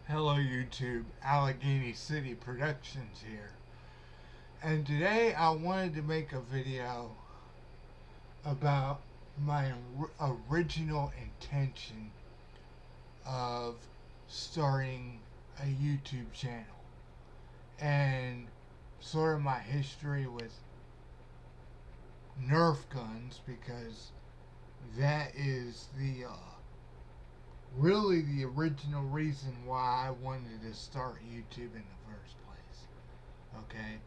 Hello YouTube, Allegheny City Productions here. And today I wanted to make a video about my original intention of starting a YouTube channel and sort of my history with NERF guns, because that is the really the original reason why I wanted to start YouTube in the first place. Okay.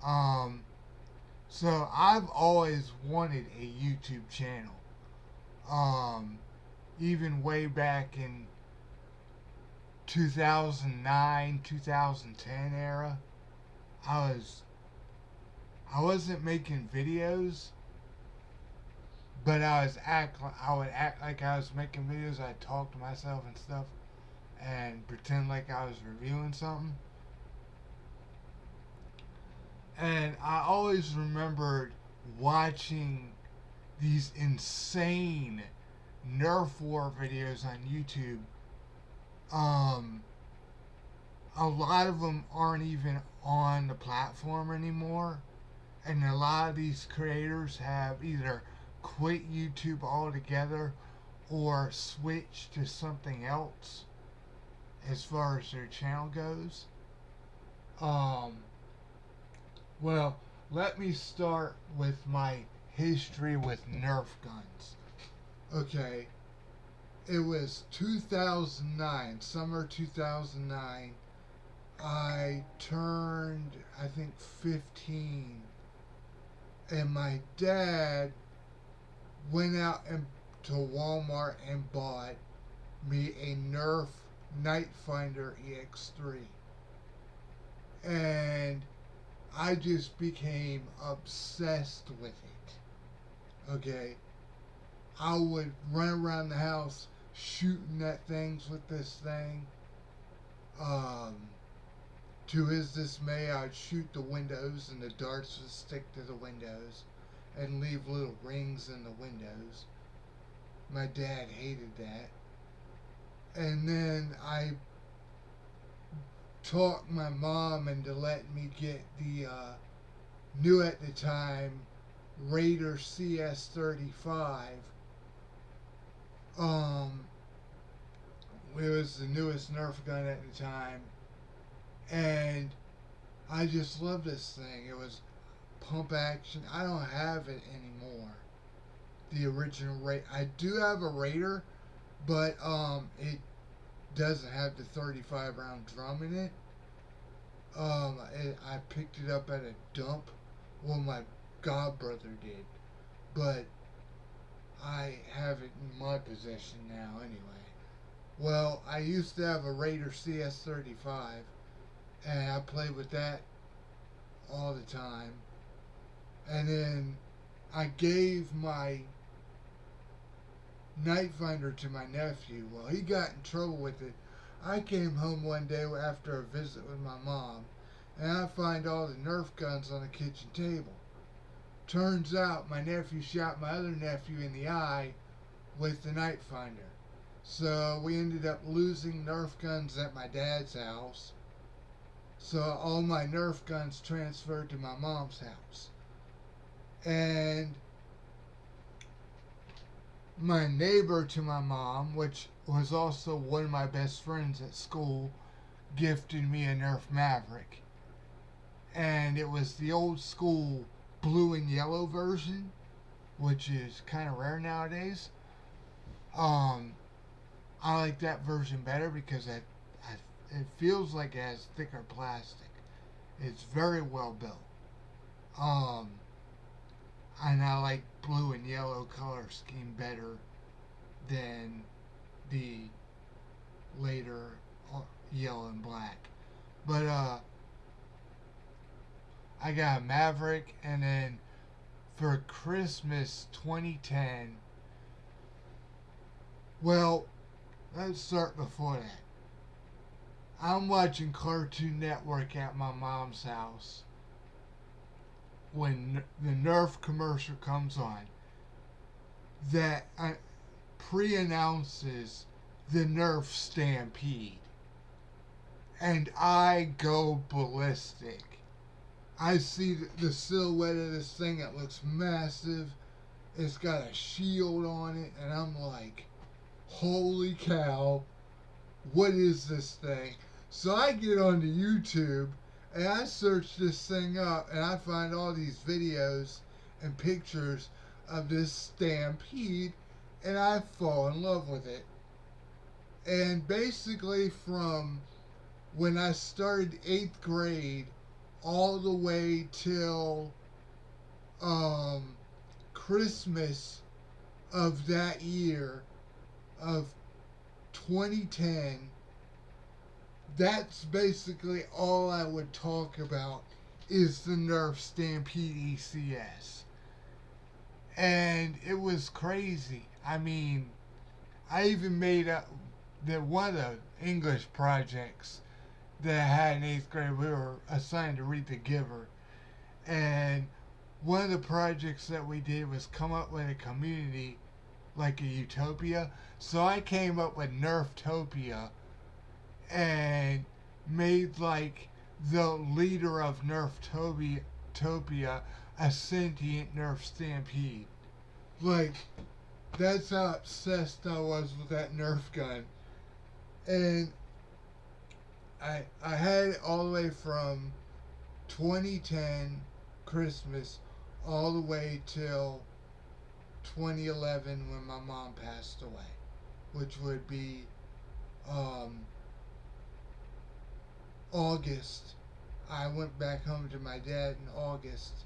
Um, so I've always wanted a YouTube channel. Um, Even way back in 2009, 2010 era, I was I wasn't making videos, but I would act like I was making videos. I'd talk to myself and stuff and pretend like I was reviewing something. And I always remembered watching these insane NERF war videos on YouTube. Um, a lot of them aren't even on the platform anymore, and a lot of these creators have either quit YouTube altogether or switched to something else as far as their channel goes. Um, well, let me start with my history with NERF guns. Okay, it was 2009, summer 2009. I turned, I think, 15, and my dad went out to Walmart and bought me a NERF Nightfinder EX3. And I just became obsessed with it. Okay, I would run around the house shooting at things with this thing. Um, to his dismay, I'd shoot the windows, and the darts would stick to the windows and leave little rings in the windows. My dad hated that. And then I talked my mom into letting me get the new at the time Raider CS-35. Um, it was the newest NERF gun at the time, and I just loved this thing. It was pump action. I don't have it anymore. The original Raider. I do have a Raider, but it doesn't have the 35 round drum in it. I picked it up at a dump. Well, my god brother did, but I have it in my possession now anyway. Well, I used to have a Raider CS-35, and I played with that all the time. And then I gave my Nightfinder to my nephew. Well, he got in trouble with it. I came home one day after a visit with my mom, and I find all the NERF guns on the kitchen table. Turns out my nephew shot my other nephew in the eye with the Nightfinder. So we ended up losing NERF guns at my dad's house. So all my NERF guns transferred to my mom's house. And my neighbor to my mom, which was also one of my best friends at school, gifted me a NERF Maverick. And it was the old school blue and yellow version, which is kind of rare nowadays. Um, I like that version better because it feels like it has thicker plastic. It's very well built. Um, and I like blue and yellow color scheme better than the later yellow and black. But I got a Maverick, and then for Christmas 2010, well, let's start before that. I'm watching Cartoon Network at my mom's house when the NERF commercial comes on that pre-announces the NERF Stampede. and I go ballistic. I see the silhouette of this thing. It looks massive. It's got a shield on it, and I'm like, holy cow, what is this thing? So I get onto YouTube and I search this thing up, and I find all these videos and pictures of this stampede, and I fall in love with it. And basically, from when I started 8th grade all the way till um, Christmas of that year of 2010, that's basically all I would talk about is the NERF Stampede ECS. And it was crazy. I mean, I even made up that one of the English projects that I had in 8th grade, we were assigned to read The Giver. And one of the projects that we did was come up with a community like a utopia. So I came up with Nerftopia and made like the leader of Nerftopia a sentient Nerf Stampede. Like, that's how obsessed I was with that Nerf gun. And I had it all the way from 2010 Christmas all the way till 2011 when my mom passed away, which would be um, August. I went back home to my dad in August,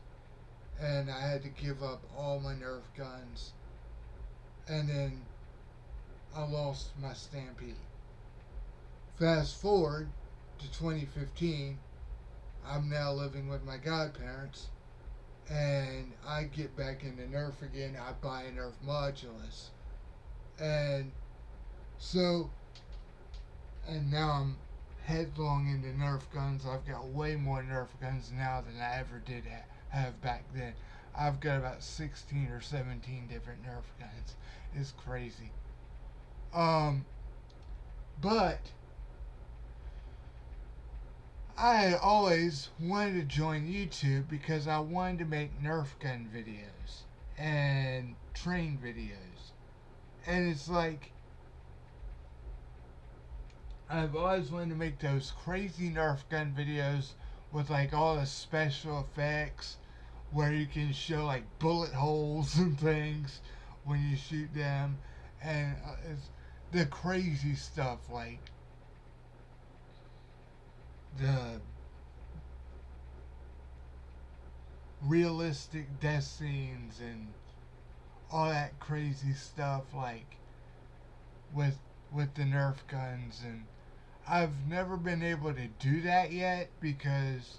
and I had to give up all my Nerf guns, and then I lost my Stampede. Fast forward to 2015, I'm now living with my godparents, and I get back into Nerf again. I buy a Nerf Modulus, and so, and now I'm headlong into Nerf guns. I've got way more Nerf guns now than I ever did have back then. I've got about 16 or 17 different Nerf guns. It's crazy. But I always wanted to join YouTube because I wanted to make Nerf gun videos and train videos. And it's like, I've always wanted to make those crazy Nerf gun videos with like all the special effects where you can show like bullet holes and things when you shoot them. And it's the crazy stuff like the realistic death scenes and all that crazy stuff like with the Nerf guns. And I've never been able to do that yet because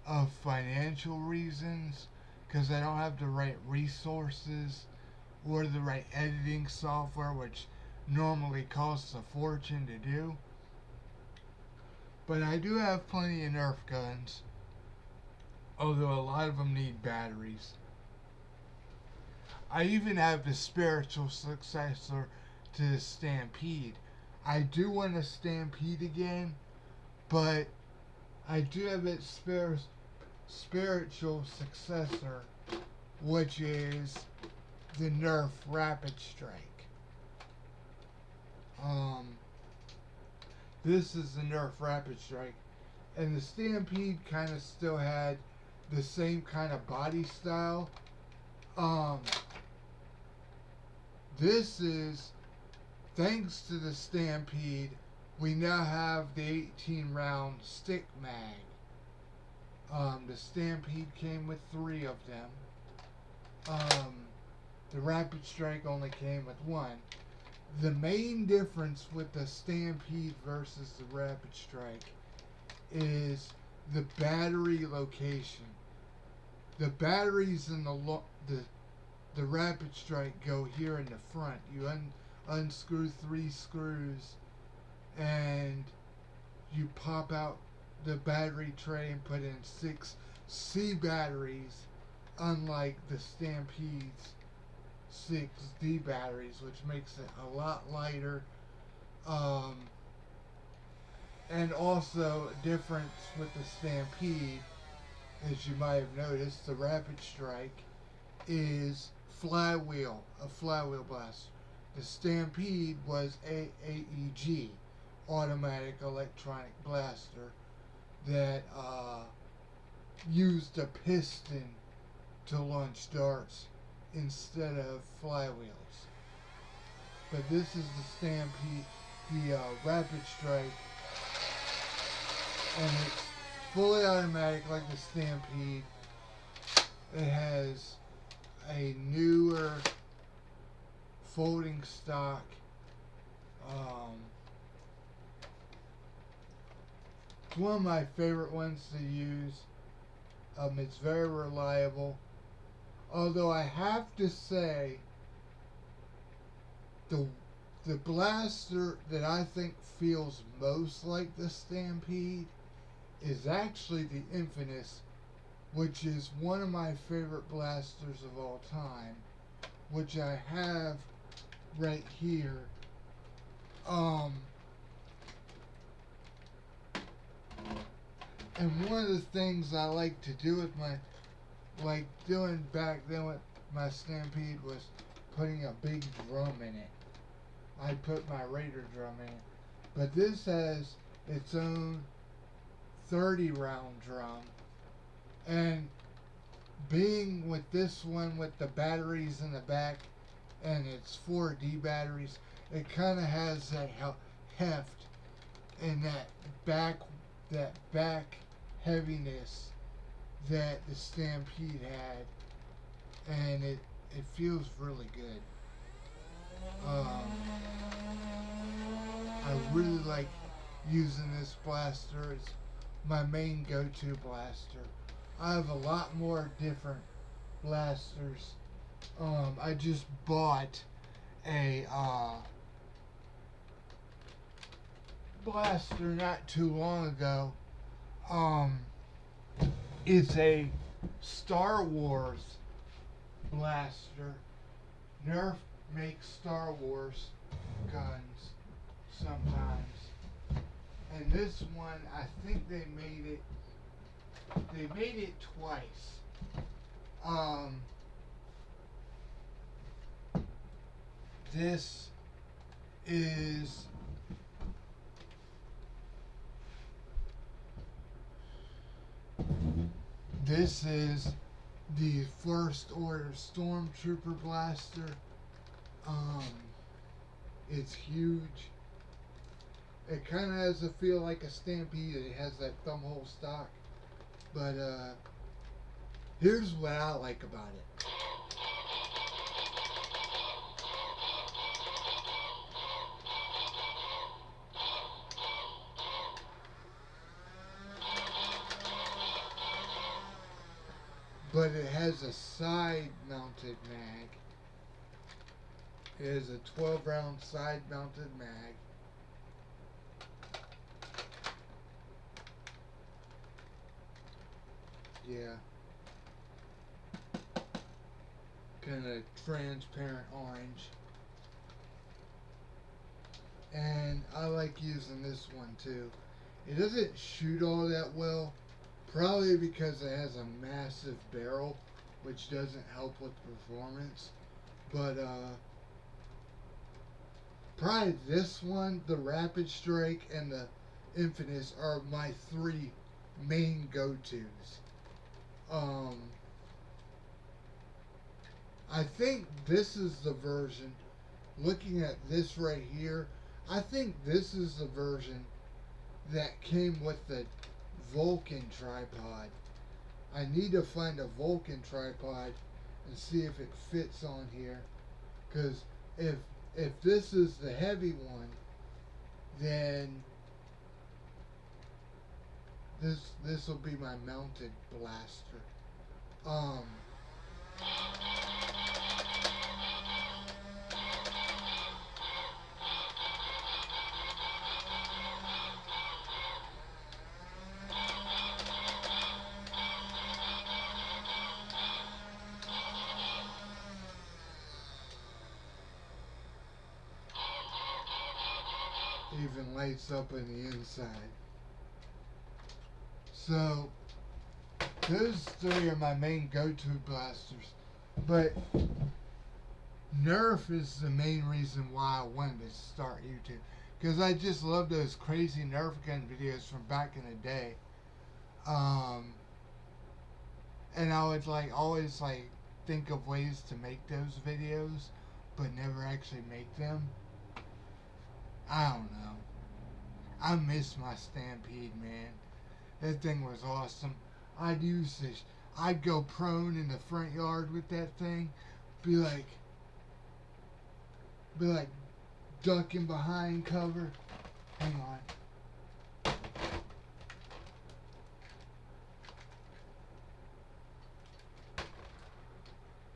of financial reasons, because I don't have the right resources or the right editing software, which normally costs a fortune to do. But I do have plenty of Nerf guns, although a lot of them need batteries. I even have the spiritual successor to the Stampede. I do want a Stampede again, but I do have its spiritual successor, which is the NERF Rapid Strike. This is the NERF Rapid Strike, and the Stampede kind of still had the same kind of body style. This is, thanks to the Stampede, we now have the 18 round stick mag. The Stampede came with 3 of them. The Rapid Strike only came with 1. The main difference with the Stampede versus the Rapid Strike is the battery location. The batteries in the Rapid Strike go here in the front. You unscrew 3 screws and you pop out the battery tray and put in 6 C batteries, unlike the Stampede's 6D batteries, which makes it a lot lighter. And And also, a difference with the Stampede, as you might have noticed, the Rapid Strike is a flywheel blast. The Stampede was AEG, automatic electronic blaster, that used a piston to launch darts instead of flywheels. But this is the Stampede, the Rapid Strike, and it's fully automatic like the Stampede. It has a newer folding stock. It's one of my favorite ones to use. It's very reliable. Although I have to say, the the blaster that I think feels most like the Stampede is actually the Infamous, which is one of my favorite blasters of all time, which I have right here. And one of the things I like to do with like doing back then with my Stampede was putting a big drum in it. I put my Raider drum in it. But this has its own 30 round drum. And being with this one with the batteries in the back and its 4D batteries, it kind of has that heft and that back heaviness that the Stampede had, and it feels really good. I really like using this blaster. It's my main go-to blaster. I have a lot more different blasters. I just bought a blaster not too long ago. It's a Star Wars blaster. NERF makes Star Wars guns sometimes. And this one, I think they made it twice. This is This is the First Order Stormtrooper blaster. It's huge. It kind of has a feel like a Stampede. It has that thumbhole stock. But here's what I like about it. But it has a side mounted mag. It is a 12 round side mounted mag. Yeah. Kind of transparent orange. And I like using this one too. It doesn't shoot all that well, probably because it has a massive barrel, which doesn't help with performance. But probably this one, the Rapid Strike, and the Infamous are my three main go-tos. I think this is the version, looking at this right here, I think this is the version that came with the Vulcan tripod. I need to find a Vulcan tripod and see if it fits on here, because if this is the heavy one, then this will be my mounted blaster. Even lights up on the inside. So those three are my main go-to blasters. But NERF is the main reason why I wanted to start YouTube. Because I just love those crazy Nerf gun videos from back in the day. And I would always think of ways to make those videos, but never actually make them. I don't know. I miss my Stampede, man. That thing was awesome. I'd use this. I'd go prone in the front yard with that thing. Be like ducking behind cover. Hang on.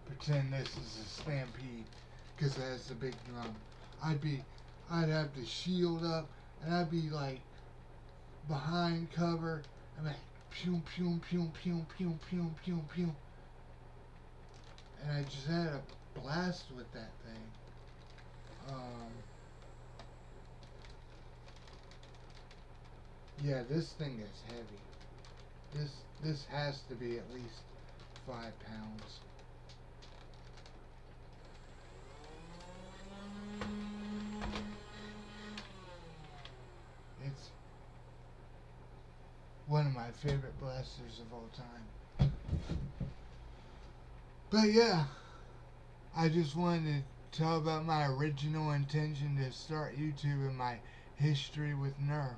Pretend this is a Stampede, because it has the big drum. I'd have the shield up, and I'd be behind cover, and pew pew pew pew pew pew pew pew, and I just had a blast with that thing. Yeah, this thing is heavy. This has to be at least 5 pounds. It's one of my favorite blasters of all time. But yeah, I just wanted to tell about my original intention to start YouTube and my history with NERF.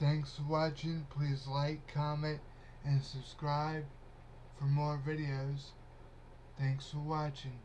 Thanks for watching. Please like, comment, and subscribe for more videos. Thanks for watching.